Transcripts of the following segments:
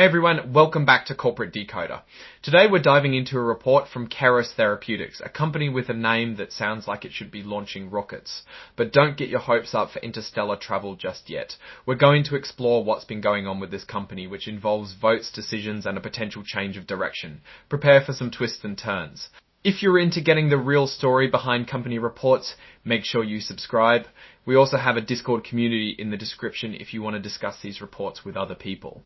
Hey everyone, welcome back to Corporate Decoder. Today we're diving into a report from Keros Therapeutics, a company with a name that sounds like it should be launching rockets. But don't get your hopes up for interstellar travel just yet. We're going to explore what's been going on with this company, which involves votes, decisions, and a potential change of direction. Prepare for some twists and turns. If you're into getting the real story behind company reports, make sure you subscribe. We also have a Discord community in the description if you want to discuss these reports with other people.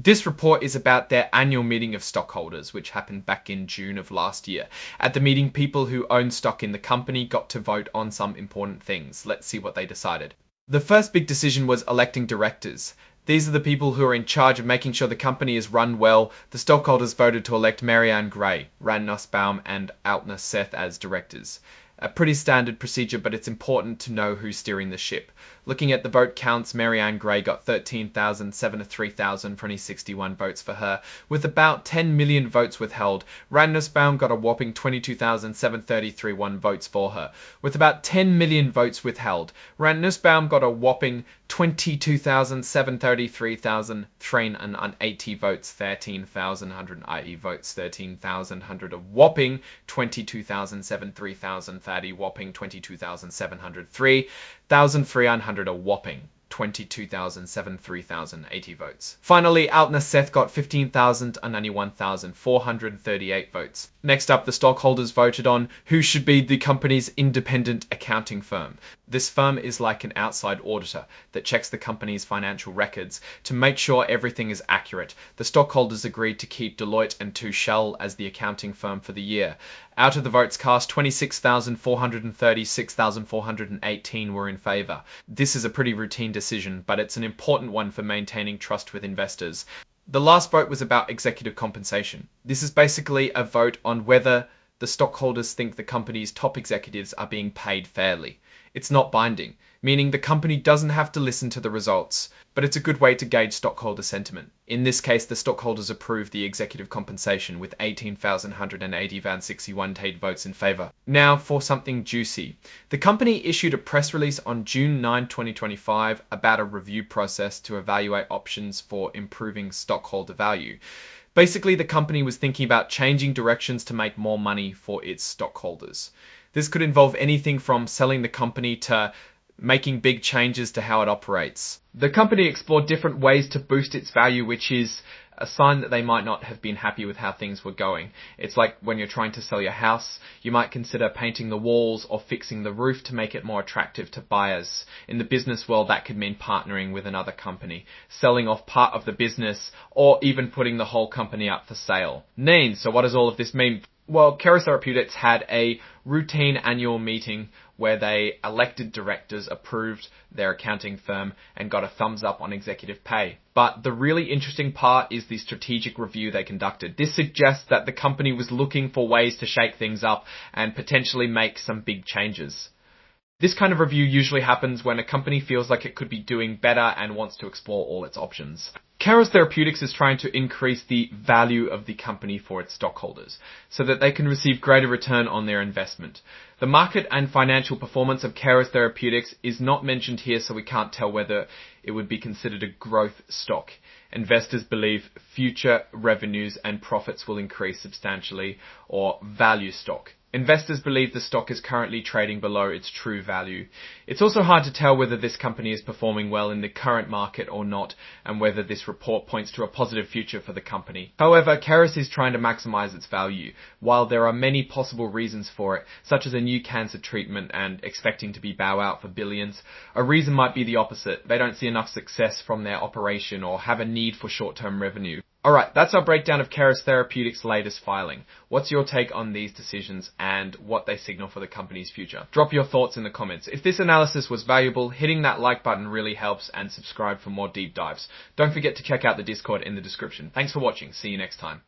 This report is about their annual meeting of stockholders, which happened back in June of last year. At the meeting, people who own stock in the company got to vote on some important things. Let's see what they decided. The first big decision was electing directors. These are the people who are in charge of making sure the company is run well. The stockholders voted to elect Marianne Gray, Ran Nussbaum, and Altner Seth as directors. A pretty standard procedure, but it's important to know who's steering the ship. Looking at the vote counts, Marianne Gray got 13,703,061 votes for her, with about 10 million votes withheld. Ran Nussbaum got a whopping 22,733 votes for her, with about 10 million votes withheld. Ran Nussbaum got a whopping 22,733,380 votes, 13,180 votes, 13,100 a whopping 22,703,030 whopping 22,703, 1,300 a whopping 22,703,080 votes. Finally, Altner Seth got 15,091,438 votes. Next up, the stockholders voted on who should be the company's independent accounting firm. This firm is like an outside auditor that checks the company's financial records to make sure everything is accurate. The stockholders agreed to keep Deloitte and Touchel as the accounting firm for the year. Out of the votes cast, 26,430, 6,418 were in favor. This is a pretty routine decision, but it's an important one for maintaining trust with investors. The last vote was about executive compensation. This is basically a vote on whether the stockholders think the company's top executives are being paid fairly. It's not binding, meaning the company doesn't have to listen to the results, but it's a good way to gauge stockholder sentiment. In this case, the stockholders approved the executive compensation with 18,180,61 votes in favor. Now for something juicy. The company issued a press release on June 9, 2025 about a review process to evaluate options for improving stockholder value. Basically, the company was thinking about changing directions to make more money for its stockholders. This could involve anything from selling the company to making big changes to how it operates. The company explored different ways to boost its value, which is a sign that they might not have been happy with how things were going. It's like when you're trying to sell your house, you might consider painting the walls or fixing the roof to make it more attractive to buyers. In the business world, that could mean partnering with another company, selling off part of the business, or even putting the whole company up for sale. So what does all of this mean? Well, Keros Therapeutics had a routine annual meeting where they elected directors, approved their accounting firm, and got a thumbs up on executive pay. But the really interesting part is the strategic review they conducted. This suggests that the company was looking for ways to shake things up and potentially make some big changes. This kind of review usually happens when a company feels like it could be doing better and wants to explore all its options. Keros Therapeutics is trying to increase the value of the company for its stockholders so that they can receive greater return on their investment. The market and financial performance of Keros Therapeutics is not mentioned here, so we can't tell whether it would be considered a growth stock. Investors believe future revenues and profits will increase substantially, or value stock. Investors believe the stock is currently trading below its true value. It's also hard to tell whether this company is performing well in the current market or not, and whether this report points to a positive future for the company. However, Keros is trying to maximize its value. While there are many possible reasons for it, such as a new cancer treatment and expecting to be bow out for billions, a reason might be the opposite. They don't see enough success from their operation or have a need for short-term revenue. Alright, that's our breakdown of Keros Therapeutics' latest filing. What's your take on these decisions and what they signal for the company's future? Drop your thoughts in the comments. If this analysis was valuable, hitting that like button really helps, and subscribe for more deep dives. Don't forget to check out the Discord in the description. Thanks for watching. See you next time.